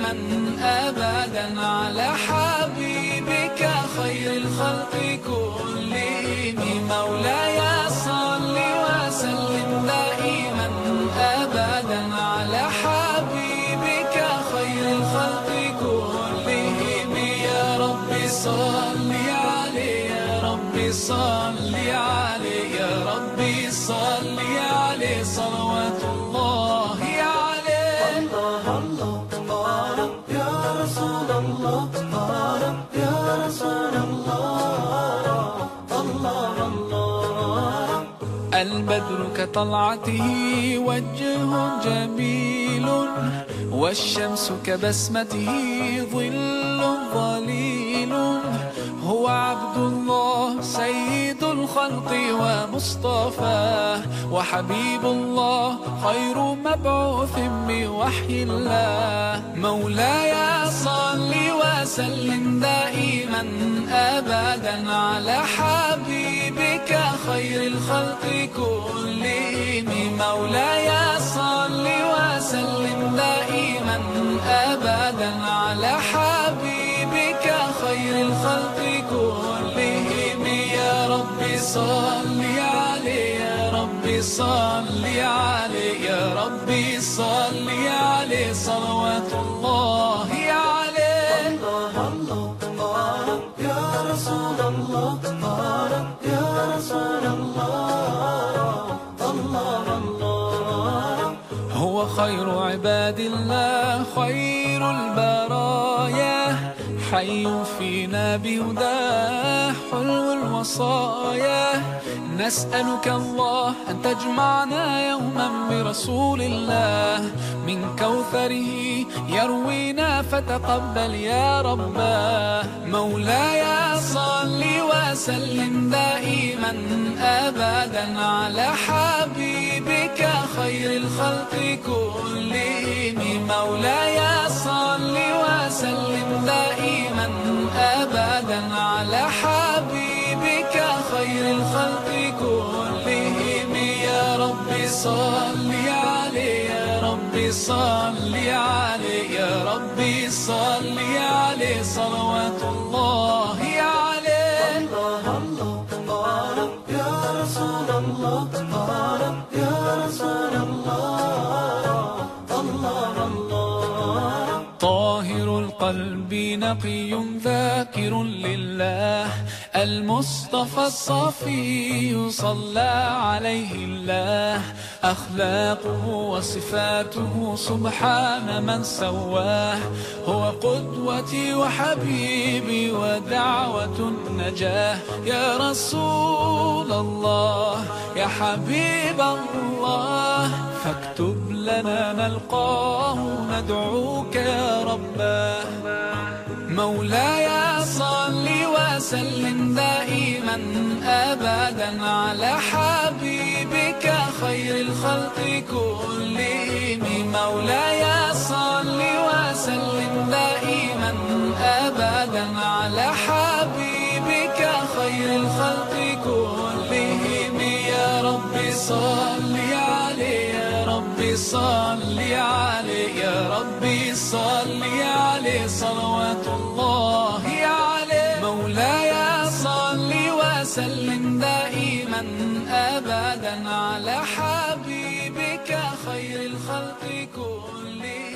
دائما أبدا على حبيبك خير الخلق كلهم. مولاي صل وسلم دائما أبدا على حبيبك خير الخلق كلهم. يا رب صل عليه، يا رب صل عليه، يا رب صل عليه صلوات الله عليه. الله الله الله يا رسول الله، يا رسول الله، الله الله. البدر كطلعته وجه جميل، والشمس كبسمته ظل ظليل. هو عبد الله سيد الخلق ومصطفاه، وحبيب الله خير مبعوث بوحي الله. مولاي صل وسلم دائما أبدا على حبيبك خير الخلق كلهم. مولاي صل وسلم دائما أبدا على حبيبك خير الخلق كلهم. يا رب صل عليه، يا رب صل عليه، يا رب صل عليه صلوات الله عليه. الله الله الله يا رسول الله، يا رسول الله، الله الله. هو خير عباد الله خير البرايا، حي فينا بهداه حلو الوصايا. نسألك الله أن تجمعنا يوما برسول الله، من كوثره يروينا فتقبل يا رباه. مولاي صل وسلم دائما أبدا على حبيبك خير الخلق كلهم. مولاي صل وسلم دائما أبدا على حبيبك خير الخلق كلهم. يا رب صل عليه، يا رب صل عليه، يا رب صل عليه صلوات الله عليه. الله الله الله يا رسول الله، يا رسول الله، الله الله. طاهر القلب نقي ذاكر لله، المصطفى الصفي صلى عليه الله. أخلاقه وصفاته سبحان من سواه، هو قدوتي وحبيبي ودعوة النجاة. يا رسول الله يا حبيب الله، فاكتب لنا نلقاه ندعوك يا رباه. مولاي صل وسلم دائما أبدا على حبيبك خير الخلق كلهم. مولاي صل وسلم دائما أبدا على حبيبك خير الخلق كلهم. يا رب صل عليه، يا رب صل عليه، يا رب صل عليه صلوات الله عليه. مولاي صل وسلم دائما أبدا على حبيبك خير الخلق كلهم.